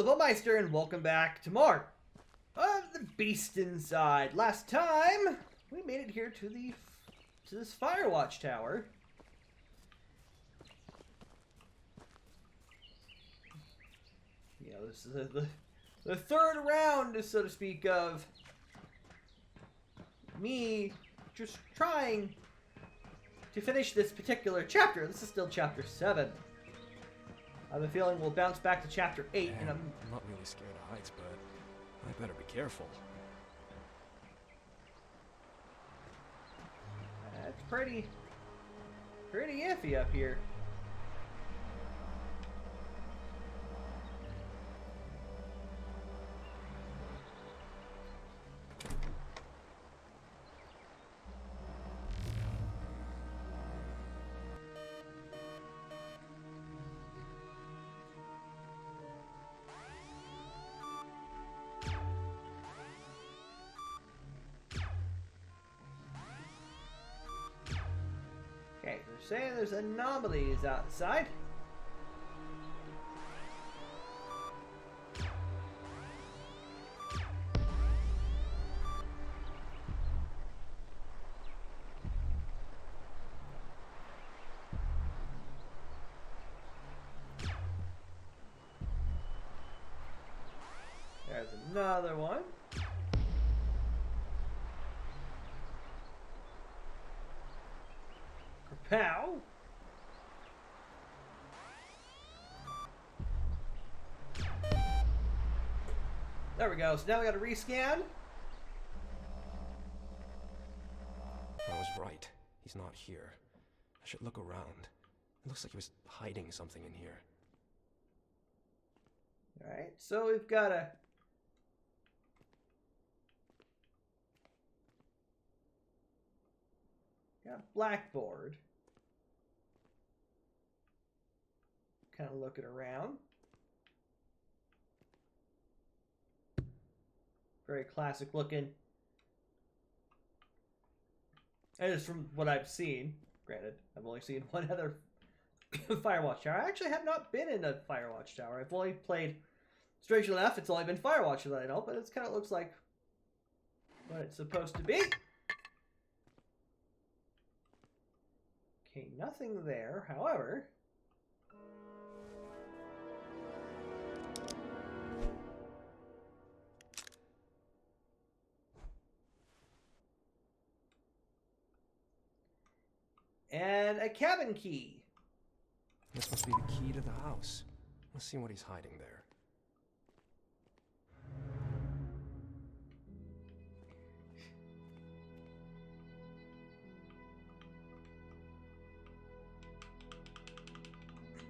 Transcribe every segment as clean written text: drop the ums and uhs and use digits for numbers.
the Bowmeister, and welcome back to more of the Beast Inside. Last time, we made it here to this Firewatch Tower. You know, this is the third round, so to speak, of me just trying to finish this particular chapter. This is still chapter 7. I have a feeling we'll bounce back to chapter 8, and I'm not really scared of heights, but I better be careful. It's pretty iffy up here. Okay, they're saying there's anomalies outside. There's another one. Pow! There we go. So now we got to rescan. I was right. He's not here. I should look around. It looks like he was hiding something in here. Alright, so we've got a... got a blackboard. Kind of looking around. Very classic looking. And it's from what I've seen. Granted, I've only seen one other Firewatch Tower. I actually have not been in a Firewatch Tower. I've only played, strangely enough, it's only been Firewatch that I know, but it kind of looks like what it's supposed to be. Okay, nothing there, however. And a cabin key. This must be the key to the house. Let's see what he's hiding there.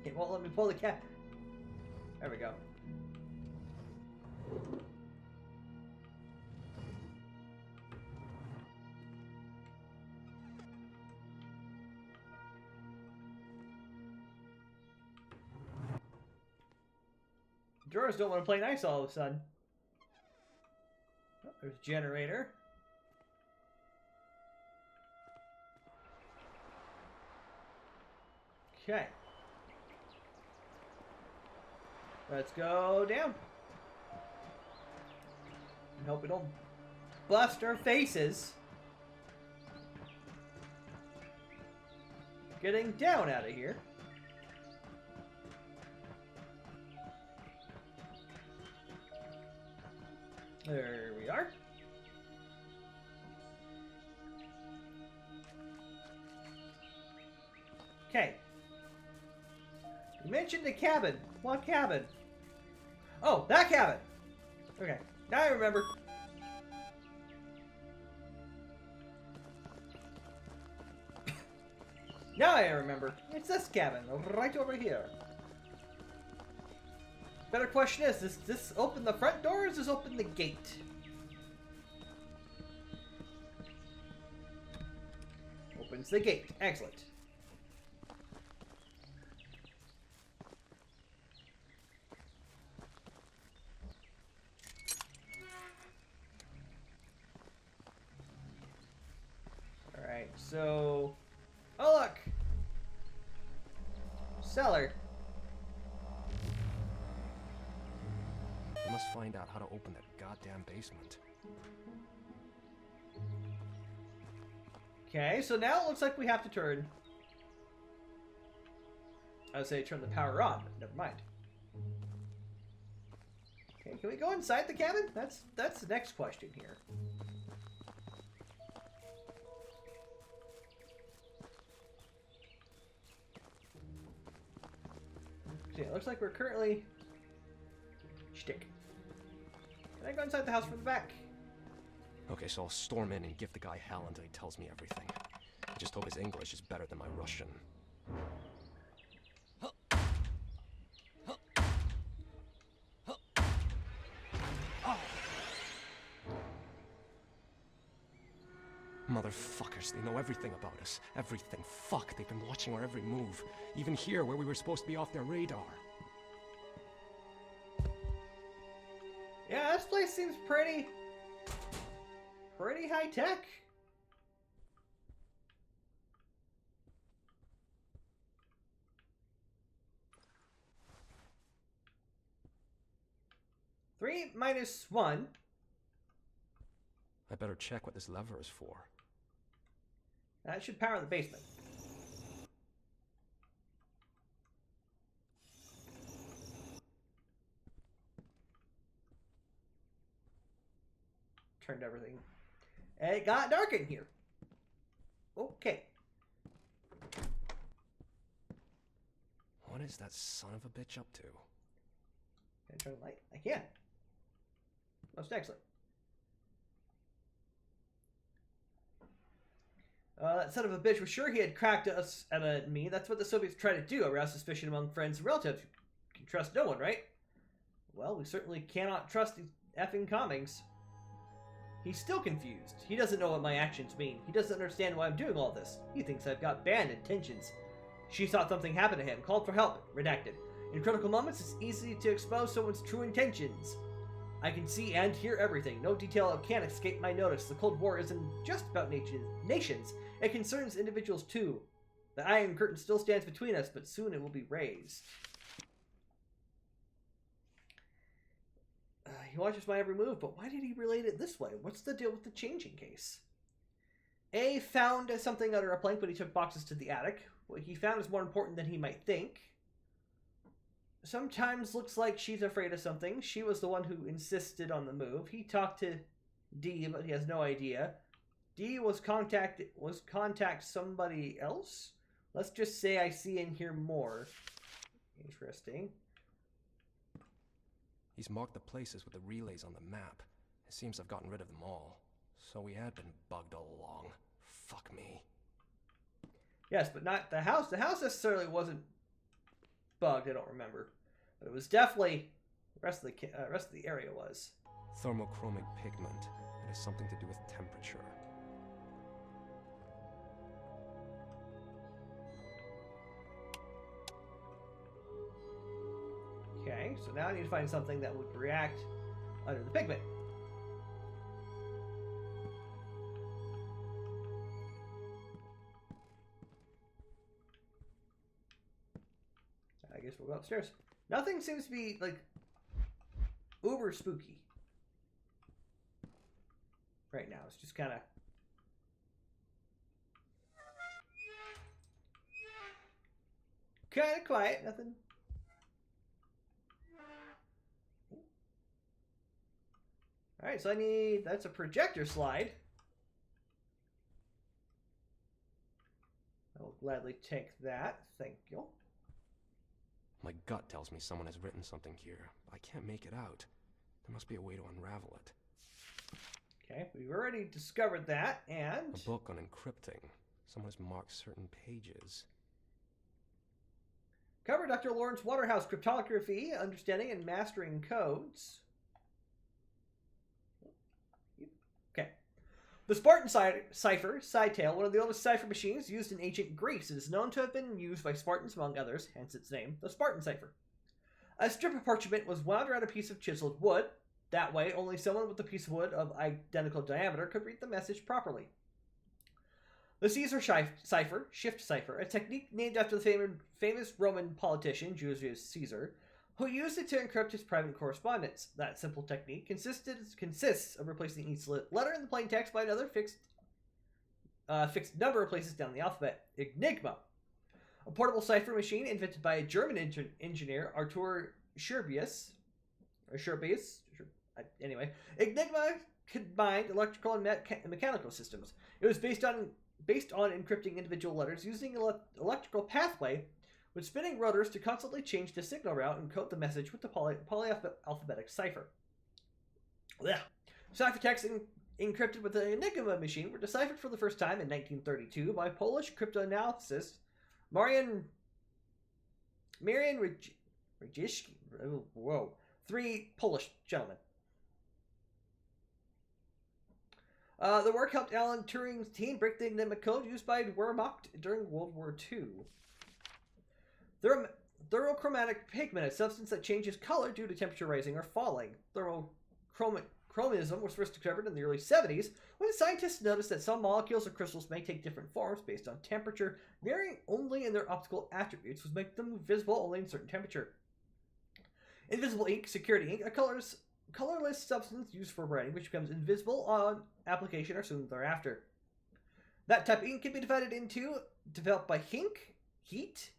It won't let me pull the cap. There we go. Drawers don't want to play nice all of a sudden. Oh, there's a generator. Okay. Let's go down. And hope we don't bust our faces. Getting down out of here. There we are. Okay. You mentioned the cabin. What cabin? Oh, that cabin! Okay, now I remember. Now I remember. It's this cabin, right over here. Better question is, does this open the front door or does this open the gate? Opens the gate. Excellent. Alright, so... oh, look! Cellar. find out how to open that goddamn basement. Okay, so now it looks like we have to turn... I would say turn the power on, but never mind. Okay, can we go inside the cabin? That's the next question here. Okay, it looks like we're currently... Shtick. Can I go inside the house from the back? Okay, so I'll storm in and give the guy hell until he tells me everything. I just hope his English is better than my Russian. Motherfuckers, they know everything about us. Everything. Fuck, they've been watching our every move. Even here, where we were supposed to be off their radar. Yeah, this place seems pretty high tech. Three minus one. I better check what this lever is for. That should power the basement. Turned everything. And it got dark in here. Okay. What is that son of a bitch up to? Can I turn the light? I can. Most excellent. That son of a bitch was sure he had cracked us and me. That's what the Soviets try to do, arouse suspicion among friends and relatives. You can trust no one, right? Well, we certainly cannot trust these effing commies. He's still confused. He doesn't know what my actions mean. He doesn't understand why I'm doing all this. He thinks I've got bad intentions. She thought something happened to him, called for help, redacted. In critical moments, it's easy to expose someone's true intentions. I can see and hear everything. No detail can't escape my notice. The Cold War isn't just about nations. It concerns individuals too. The Iron Curtain still stands between us, but soon it will be raised. He watches my every move, but why did he relate it this way? What's the deal with the changing case? A found something under a plank when he took boxes to the attic. What he found is more important than he might think. Sometimes looks like she's afraid of something. She was the one who insisted on the move. He talked to D, but he has no idea. D was contact somebody else? Let's just say I see and hear more. Interesting. He's marked the places with the relays on the map. It seems I've gotten rid of them all. So we had been bugged all along. Fuck me. Yes, but not the house. The house necessarily wasn't bugged, I don't remember. But it was definitely... The rest of the area was. Thermochromic pigment. It has something to do with temperature. Okay, so now I need to find something that would react under the pigment. I guess we'll go upstairs. Nothing seems to be, like, uber spooky right now. It's just kind of... kind of quiet. Nothing... Alright, so I need... That's a projector slide. I will gladly take that. Thank you. My gut tells me someone has written something here, but I can't make it out. There must be a way to unravel it. Okay, we've already discovered that, and... A book on encrypting. Someone has marked certain pages. Cover Dr. Lawrence Waterhouse, Cryptography, Understanding and Mastering Codes. Okay. The Spartan cipher, Cytale, one of the oldest cipher machines used in ancient Greece. It is known to have been used by Spartans, among others, hence its name, the Spartan cipher. A strip of parchment was wound around a piece of chiseled wood. That way, only someone with a piece of wood of identical diameter could read the message properly. The Caesar cipher, shift cipher, a technique named after the famous Roman politician, Julius Caesar, who used it to encrypt his private correspondence. That simple technique consists of replacing each letter in the plain text by another fixed number of places down the alphabet. Enigma, a portable cipher machine invented by a German engineer, Artur Scherbius. Anyway, Enigma combined electrical and mechanical systems. It was based on encrypting individual letters using electrical pathway with spinning rotors to constantly change the signal route and code the message with the polyalphabetic cipher. Blech. Ciphertexts encrypted with the Enigma machine were deciphered for the first time in 1932 by Polish cryptanalyst Marian Rejicki. Whoa. 3 Polish gentlemen. The work helped Alan Turing's team break the Enigma code used by Wehrmacht during World War II. Thermochromatic pigment, a substance that changes color due to temperature rising or falling. Thermochromism was first discovered in the early 70s when scientists noticed that some molecules or crystals may take different forms based on temperature, varying only in their optical attributes, which make them visible only in certain temperature. Invisible ink, security ink, a colorless substance used for writing, which becomes invisible on application or soon thereafter. That type of ink can be developed by heat,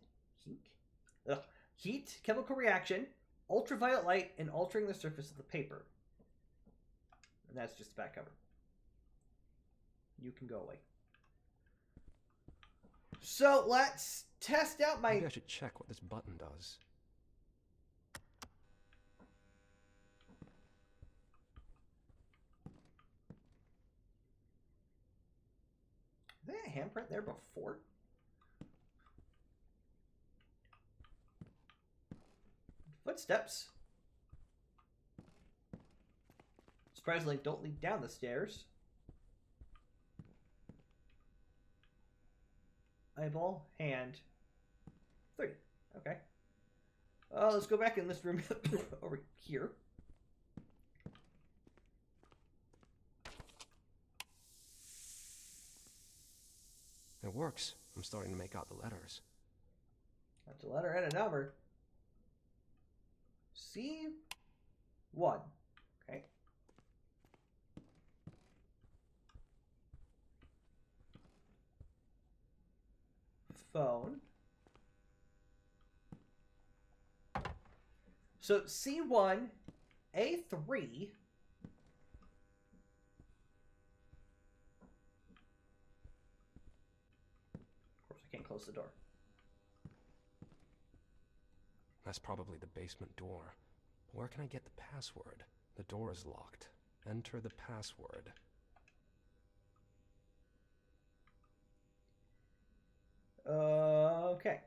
chemical reaction, ultraviolet light, and altering the surface of the paper. And that's just the back cover. You can go away. So let's test out my... Maybe I should check what this button does. Is there a handprint there before? Footsteps. Surprisingly, don't lead down the stairs. Eyeball, hand. 3. Okay. Let's go back in this room over here. It works. I'm starting to make out the letters. That's a letter and a number. C1. Okay. Phone. So C1, A3. Of course, I can't close the door. That's probably the basement door. Where can I get the password? The door is locked. Enter the password. Okay.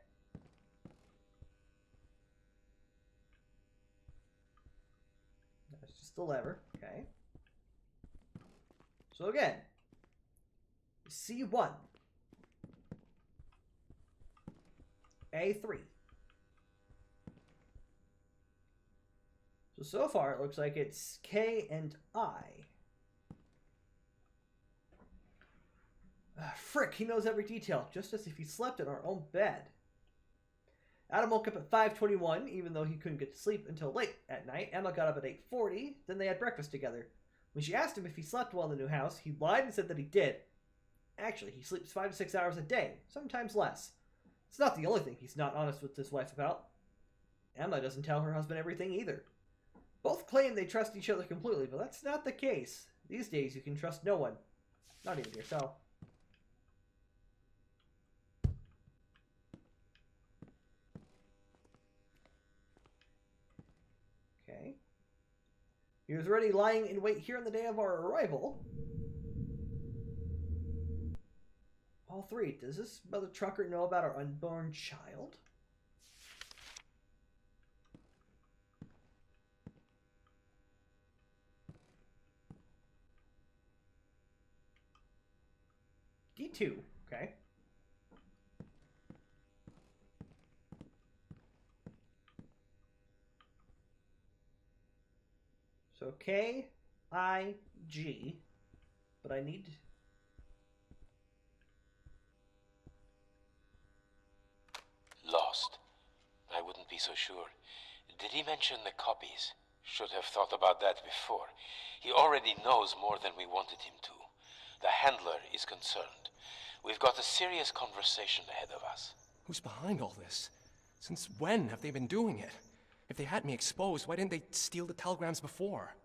That's just the lever. Okay. So again, C1, A3. So far it looks like it's K and I. Frick, he knows every detail, just as if he slept in our own bed. Adam woke up at 5:21, even though he couldn't get to sleep until late at night. Emma got up at 8:40, then they had breakfast together. When she asked him if he slept well in the new house, he lied and said that he did. Actually, he sleeps 5 to 6 hours a day, sometimes less. It's not the only thing he's not honest with his wife about. Emma doesn't tell her husband everything either. Both claim they trust each other completely, but that's not the case. These days, you can trust no one. Not even yourself. Okay. He was already lying in wait here on the day of our arrival. All 3. Does this mother trucker know about our unborn child? D2. Okay. So K, I, G, but I need... Lost. I wouldn't be so sure. Did he mention the copies? Should have thought about that before. He already knows more than we wanted him to. The handler is concerned. We've got a serious conversation ahead of us. Who's behind all this? Since when have they been doing it? If they had me exposed, why didn't they steal the telegrams before?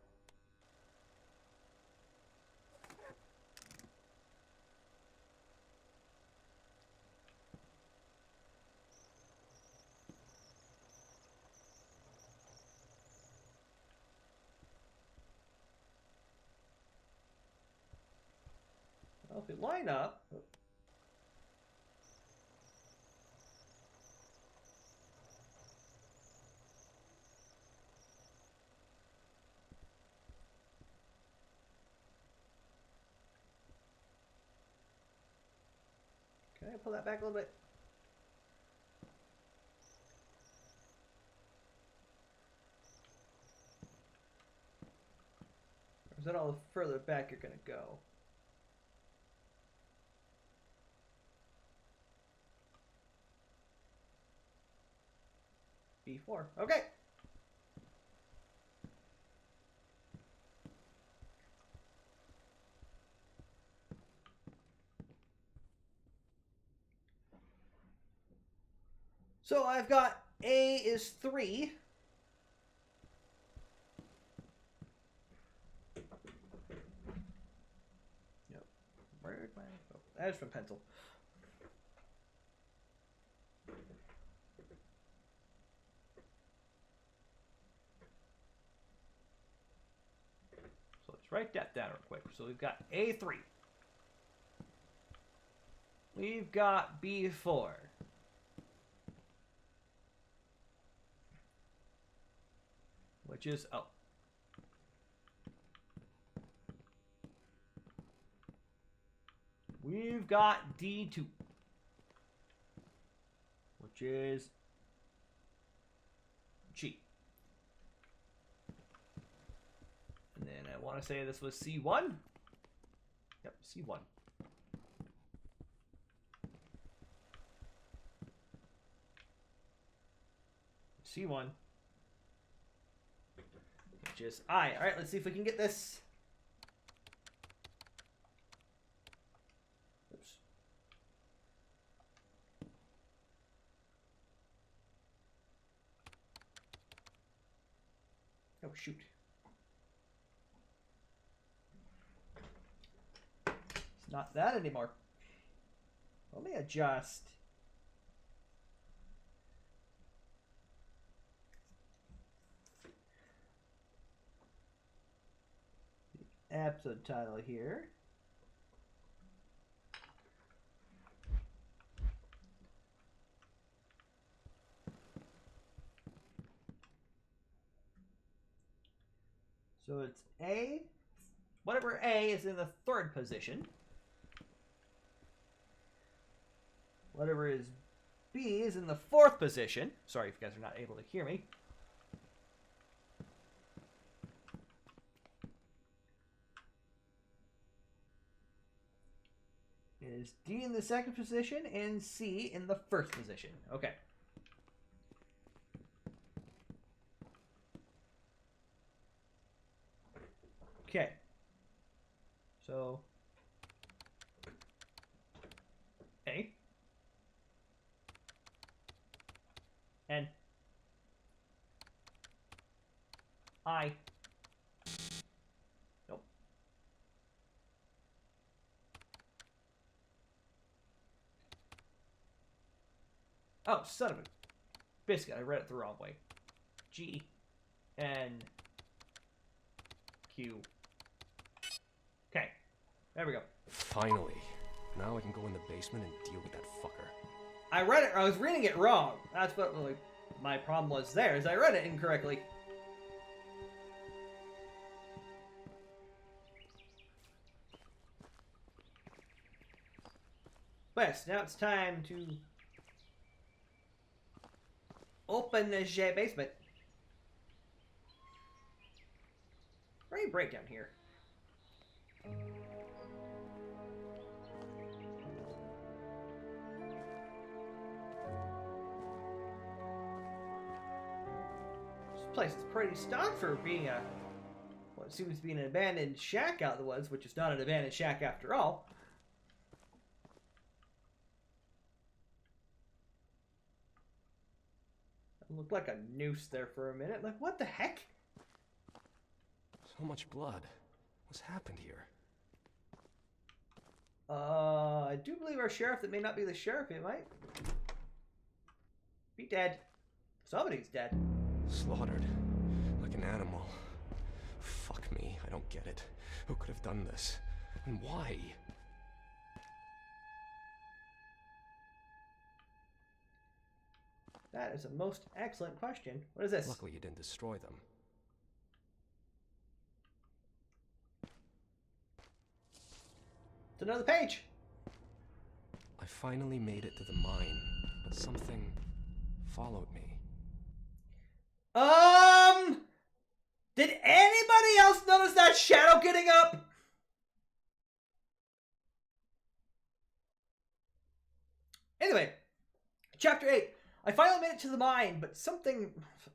Well, if we line up... Can I pull that back a little bit? Or is that all the further back you're gonna go? B4. Okay. So I've got A is 3. Yep. Where'd my... Oh, that is from pencil. So let's write that down real quick. So we've got A3. We've got B4. Which is, oh. We've got D2. Which is G. And then I want to say this was C1. Yep, C1. C1. Which is I. Alright, let's see if we can get this. Oops. Oh, shoot. It's not that anymore. Let me adjust. Episode title here. So it's A, whatever A is in the 3rd position. Whatever is B is in the 4th position. Sorry if you guys are not able to hear me. Is D in the 2nd position and C in the 1st position. Okay. Okay. So A and I. Nope. Oh, son of a biscuit. I read it the wrong way. G, N, Q. Okay. There we go. Finally. Now I can go in the basement and deal with that fucker. I read it. I was reading it wrong. That's what really my problem was there, is I read it incorrectly. But yes, now it's time to open the basement. Great breakdown here. place is pretty stocked for being a what seems to be an abandoned shack out in the woods, which is not an abandoned shack after all. It looked like a noose there for a minute. Like, what the heck? So much blood. What's happened here? I do believe our sheriff that may not be the sheriff, it might be dead. Somebody's dead. Slaughtered. Like an animal. Fuck me, I don't get it. Who could have done this? And why? That is a most excellent question. What is this? Luckily you didn't destroy them. It's another page. I finally made it to the mine, but something followed me. Did anybody else notice that shadow getting up? Anyway, chapter 8. I finally made it to the mine, but something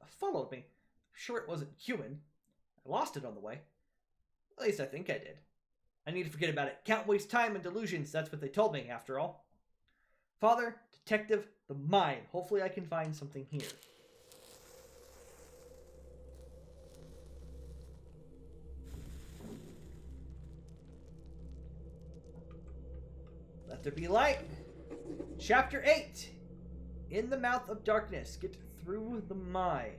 followed me. Sure it wasn't human. I lost it on the way. At least I think I did. I need to forget about it. Can't waste time in delusions. That's what they told me, after all. Father, detective, the mine. Hopefully I can find something here. Let there be light. Chapter 8. In the mouth of darkness. Get through the mine.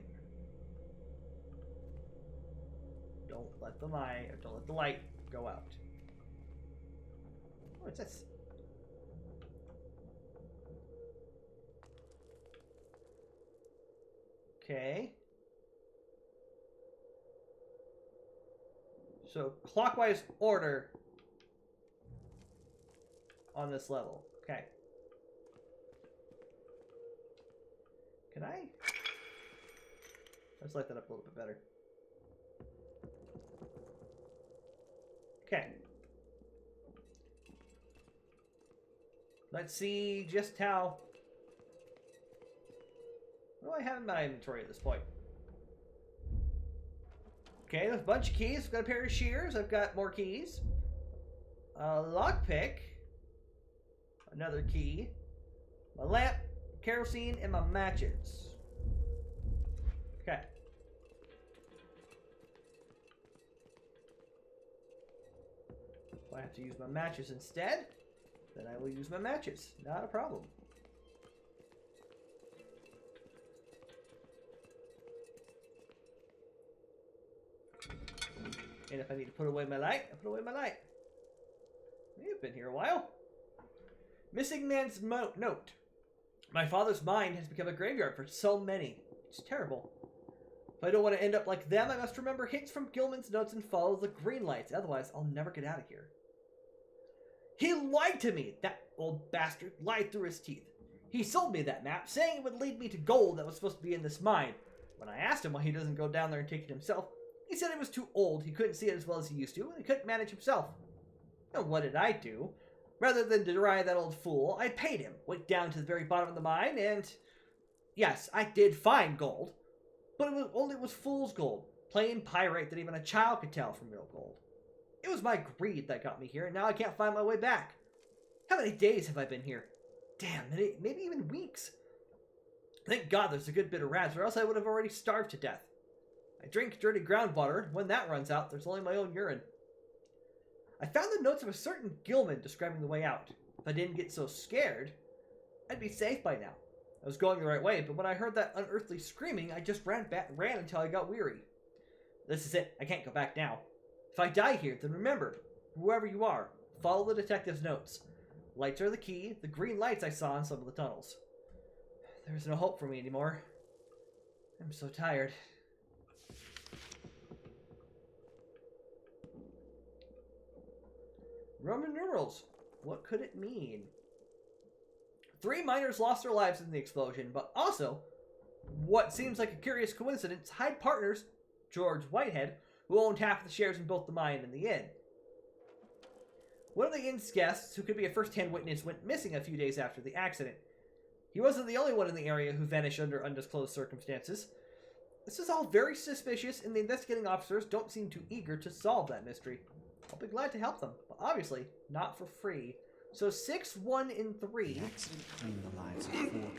Don't let the light go out. What's this? Okay. So, clockwise order on this level. Okay. Can I? Let's light that up a little bit better. Okay. Let's see just how... What do I have in my inventory at this point? Okay, there's a bunch of keys. I've got a pair of shears. I've got more keys. A lockpick. Another key. My lamp, kerosene, and my matches. Okay. If I have to use my matches instead, then I will use my matches. Not a problem. And if I need to put away my light, I put away my light. You've been here a while. Missing man's note. My father's mind has become a graveyard for so many. It's terrible. If I don't want to end up like them, I must remember hints from Gilman's notes and follow the green lights. Otherwise, I'll never get out of here. He lied to me! That old bastard lied through his teeth. He sold me that map, saying it would lead me to gold that was supposed to be in this mine. When I asked him why he doesn't go down there and take it himself, he said it was too old, he couldn't see it as well as he used to, and he couldn't manage himself. And what did I do? Rather than deride that old fool, I paid him, went down to the very bottom of the mine, and... Yes, I did find gold, but it was fool's gold. Plain pyrite that even a child could tell from real gold. It was my greed that got me here, and now I can't find my way back. How many days have I been here? Damn, maybe even weeks. Thank God there's a good bit of rats, or else I would have already starved to death. I drink dirty groundwater. When that runs out, there's only my own urine. I found the notes of a certain Gilman describing the way out. If I didn't get so scared, I'd be safe by now. I was going the right way, but when I heard that unearthly screaming, I just ran until I got weary. This is it. I can't go back now. If I die here, then remember, whoever you are, follow the detective's notes. Lights are the key, the green lights I saw in some of the tunnels. There's no hope for me anymore. I'm so tired. Roman numerals. What could it mean? 3 miners lost their lives in the explosion, but also, what seems like a curious coincidence, Hyde Partners, George Whitehead, who owned half of the shares in both the mine and the inn. One of the inn's guests, who could be a first-hand witness, went missing a few days after the accident. He wasn't the only one in the area who vanished under undisclosed circumstances. This is all very suspicious, and the investigating officers don't seem too eager to solve that mystery. I'll be glad to help them, but obviously not for free. So 6, 1, and 3. The accident claimed the lives of 4 people.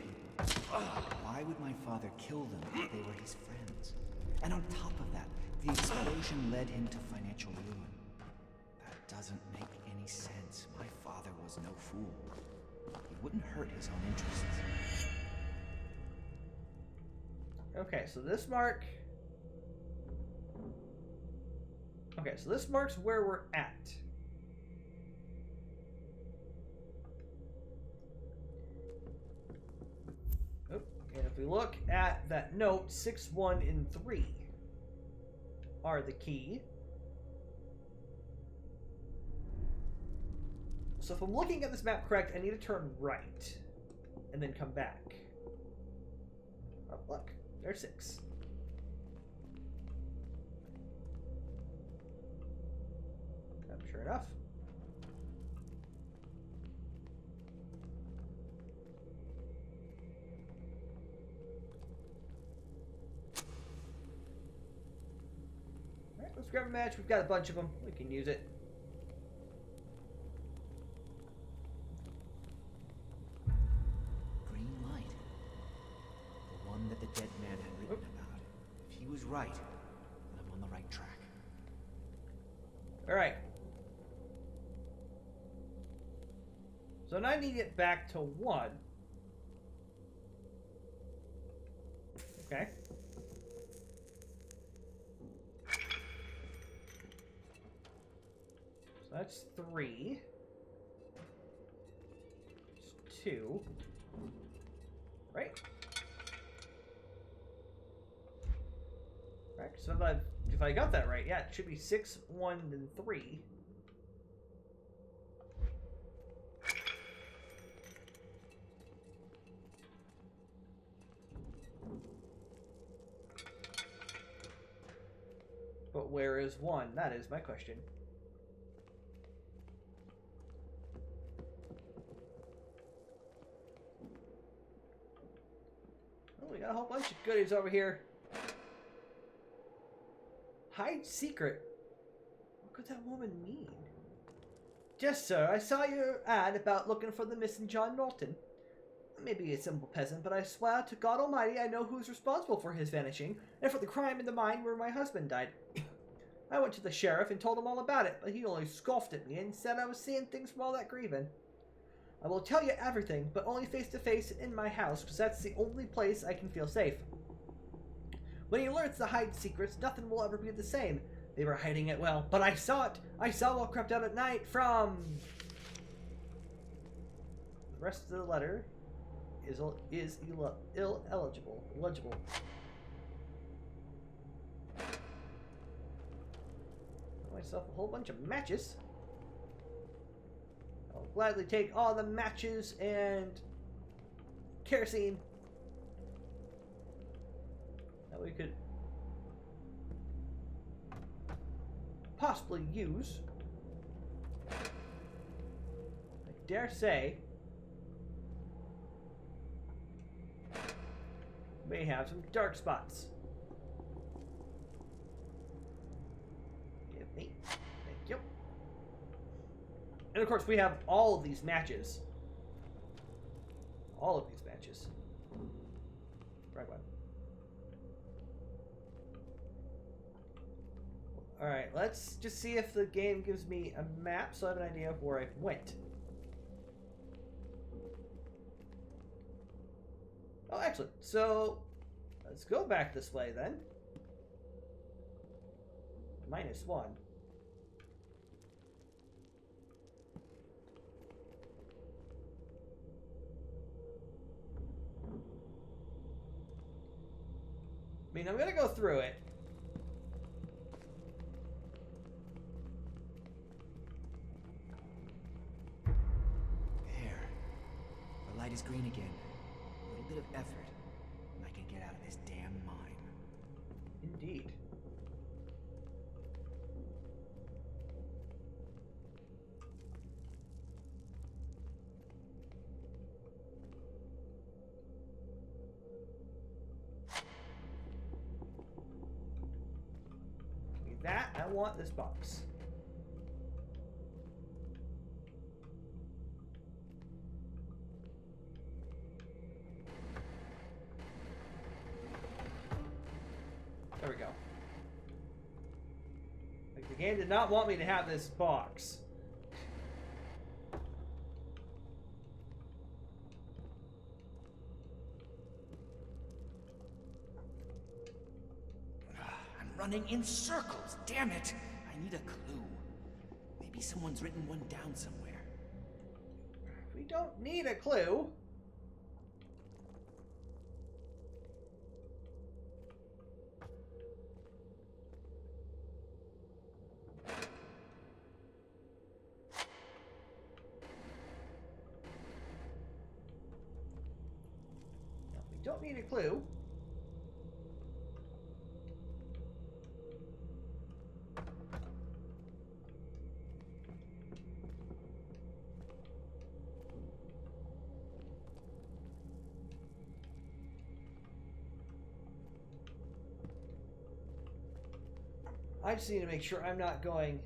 Why would my father kill them if they were his friends? And on top of that, the explosion led him to financial ruin. That doesn't make any sense. My father was no fool. He wouldn't hurt his own interests. Okay, so this mark... Okay, so this marks where we're at. Oh, and if we look at that note, 6, 1, and 3 are the key. So if I'm looking at this map correct, I need to turn right and then come back. Oh, look, there's 6. Sure enough. Alright, let's grab a match. We've got a bunch of them. We can use it. Green light. The one that the dead man had written about. If he was right, then I'm on the right track. Alright. So now I need to get back to 1. Okay. So that's 3. It's 2. Right? Right, so if I got that right, yeah, it should be 6, 1, and 3. But where is 1? That is my question. Oh, we got a whole bunch of goodies over here. Hide secret. What could that woman mean? Yes, sir. I saw your ad about looking for the missing John Knowlton. Maybe a simple peasant, but I swear to God Almighty I know who's responsible for his vanishing, and for the crime in the mine where my husband died. I went to the sheriff and told him all about it, but he only scoffed at me and said I was seeing things from all that grieving. I will tell you everything, but only face to face in my house, because that's the only place I can feel safe. When he learns to hide secrets, nothing will ever be the same. They were hiding it well, but I saw it. I saw what crept out at night from... The rest of the letter is illegible. Illegible. Got myself a whole bunch of matches. I'll gladly take all the matches and kerosene that we could possibly use. I dare say may have some dark spots. Give me. Thank you. And of course we have all of these matches. All of these matches. Right one. Alright, let's just see if the game gives me a map so I have an idea of where I went. Oh, excellent. So, let's go back this way then. -1. I mean, I'm gonna go through it. There. The light is green again. A little bit of effort, and I can get out of this damn mine. Indeed. want this box. There we go. Like, the game did not want me to have this box. I'm running in circles, damn it! I need a clue. Maybe someone's written one down somewhere. We don't need a clue. No, we don't need a clue. I just need to make sure I'm not going.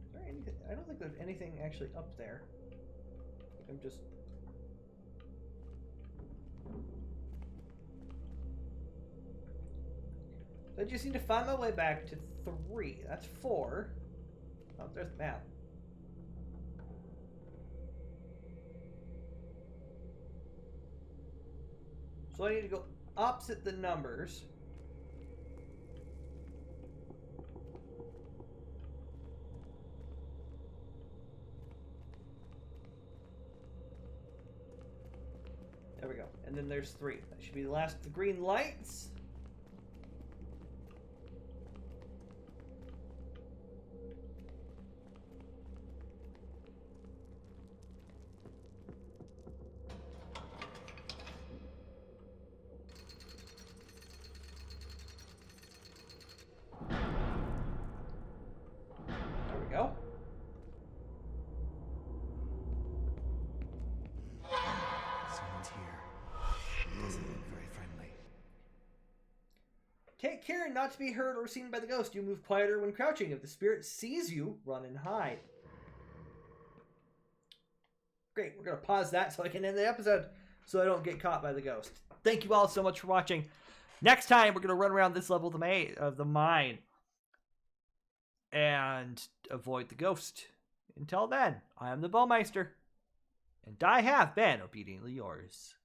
Is there anything? I don't think there's anything actually up there. I'm just. So I just need to find my way back to 3. That's 4. Oh, there's the map. So I need to go opposite the numbers. There we go. And then there's 3. That should be the last of the green lights. There we go. Someone's here. Doesn't look very friendly. Take care not to be heard or seen by the ghost. You move quieter when crouching. If the spirit sees you, run and hide. Great, we're going to pause that so I can end the episode so I don't get caught by the ghost. Thank you all so much for watching. Next time, we're going to run around this level of the mine and avoid the ghost. Until then, I am the Bowmeister, and I have been obediently yours.